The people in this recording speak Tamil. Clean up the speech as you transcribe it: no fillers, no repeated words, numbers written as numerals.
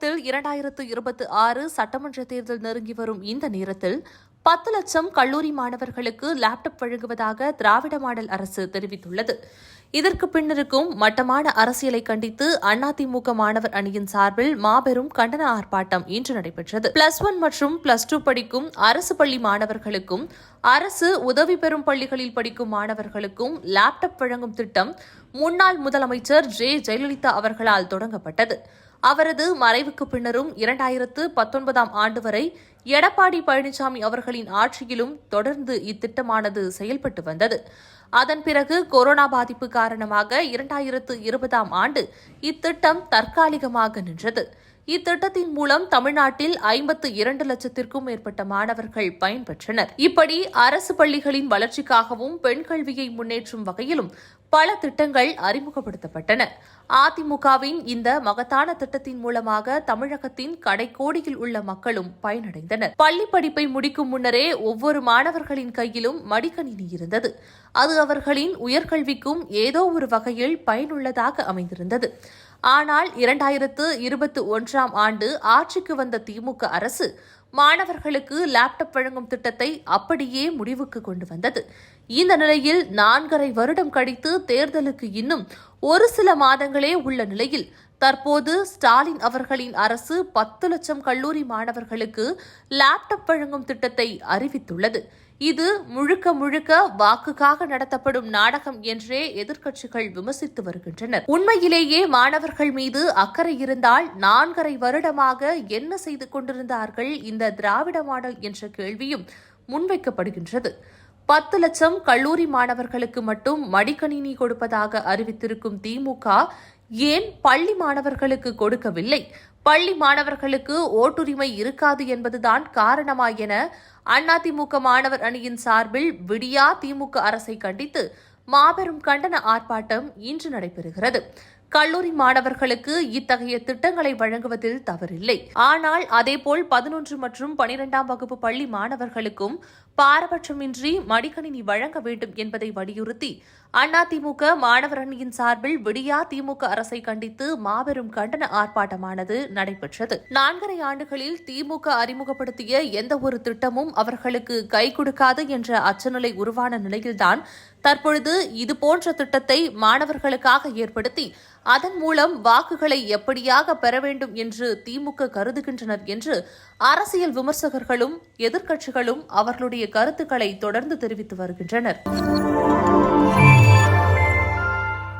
தமிழகத்தில் 2026 சட்டமன்ற தேர்தல் நெருங்கி வரும் இந்த நேரத்தில் 10 லட்சம் கல்லூரி மாணவர்களுக்கு லேப்டாப் வழங்குவதாக திராவிட மாடல் அரசு தெரிவித்துள்ளது. இதற்கு பின்னருக்கும் மட்டமான அரசியலை கண்டித்து அதிமுக மாணவர் அணியின் சார்பில் மாபெரும் கண்டன ஆர்ப்பாட்டம் இன்று நடைபெற்றது. +1 மற்றும் +2 படிக்கும் அரசு பள்ளி மாணவர்களுக்கும் அரசு உதவி பெறும் பள்ளிகளில் படிக்கும் மாணவர்களுக்கும் லேப்டாப் வழங்கும் திட்டம் முன்னாள் முதலமைச்சர் ஜெயலலிதா அவர்களால் தொடங்கப்பட்டது. அவரது மறைவுக்கு பின்னரும் 2019ஆம் ஆண்டு வரை எடப்பாடி பழனிசாமி அவர்களின் ஆட்சியிலும் தொடர்ந்து இத்திட்டமானது செயல்பட்டு வந்தது. அதன் பிறகு கொரோனா பாதிப்பு காரணமாக 2020ஆம் ஆண்டு இத்திட்டம் தற்காலிகமாக நின்றது. இத்திட்டத்தின் மூலம் தமிழ்நாட்டில் 52 லட்சத்திற்கும் மேற்பட்ட மாணவர்கள் பயன்பெற்றனர். இப்படி அரசு பள்ளிகளின் வளர்ச்சிக்காகவும் பெண் கல்வியை முன்னேற்றும் வகையிலும் பல திட்டங்கள் அறிமுகப்படுத்தப்பட்டன. அதிமுகவின் இந்த மகத்தான திட்டத்தின் மூலமாக தமிழகத்தின் கடைக்கோடியில் உள்ள மக்களும் பயனடைந்தனர். பள்ளி படிப்பை முடிக்கும் முன்னரே ஒவ்வொரு மாணவர்களின் கையிலும் மடிக்கணினி இருந்தது. அது அவர்களின் உயர்கல்விக்கும் ஏதோ ஒரு வகையில் பயனுள்ளதாக அமைந்திருந்தது. ஆனால் 2021ஆம் ஆண்டு ஆட்சிக்கு வந்த திமுக அரசு மாணவர்களுக்கு லேப்டாப் வழங்கும் திட்டத்தை அப்படியே முடிவுக்கு கொண்டு வந்தது. இந்த நிலையில் 4½ வருடம் கழித்து தேர்தலுக்கு இன்னும் ஒரு சில மாதங்களே உள்ள நிலையில் தற்போது ஸ்டாலின் அவர்களின் அரசு 10 லட்சம் கல்லூரி மாணவர்களுக்கு லேப்டாப் வழங்கும் திட்டத்தை அறிவித்துள்ளது. இது முழுக்க முழுக்க வாக்குக்காக நடத்தப்படும் நாடகம் என்றே எதிர்க்கட்சிகள் விமர்சித்து வருகின்றனர். உண்மையிலேயே மாணவர்கள் மீது அக்கறை இருந்தால் 4½ வருடமாக என்ன செய்து கொண்டிருந்தார்கள் இந்த திராவிட மாடல் என்ற கேள்வியும் முன்வைக்கப்படுகின்றது. 10 லட்சம் கல்லூரி மாணவர்களுக்கு மட்டும் மடிக்கணினி கொடுப்பதாக அறிவித்திருக்கும் திமுக ஏன் பள்ளி மாணவர்களுக்கு கொடுக்கவில்லை? பள்ளி மாணவர்களுக்கு ஓட்டுரிமை இருக்காது என்பதுதான் காரணமா என அதிமுக மாணவர் அணியின் சார்பில் விடியா திமுக அரசை கண்டித்து மாபெரும் கண்டன ஆர்ப்பாட்டம் இன்று நடைபெறுகிறது. கல்லூரி மாணவர்களுக்கு இத்தகைய திட்டங்களை வழங்குவதில் தவறில்லை. ஆனால் அதேபோல் 11 மற்றும் 12ஆம் வகுப்பு பள்ளி மாணவர்களுக்கும் பாரபட்சமின்றி மடிக்கணினி வழங்க வேண்டும் என்பதை வலியுறுத்தி அதிமுக மாணவர் அணியின் சார்பில் விடியா திமுக அரசை கண்டித்து மாபெரும் கண்டன ஆர்ப்பாட்டமானது நடைபெற்றது. 4½ ஆண்டுகளில் திமுக அறிமுகப்படுத்திய எந்த ஒரு திட்டமும் அவர்களுக்கு கை கொடுக்காது என்ற அச்சநிலை உருவான நிலையில்தான் தற்பொழுது இதுபோன்ற திட்டத்தை மாணவர்களுக்காக ஏற்படுத்தி அதன் மூலம் வாக்குகளை எப்படியாக பெற வேண்டும் என்று திமுக கருதுகின்றனர் என்று அரசியல் விமர்சகர்களும் எதிர்க்கட்சிகளும் அவர்களுடைய கருத்துக்களை தொடர்ந்து தெரிவித்து வருகின்றனர்.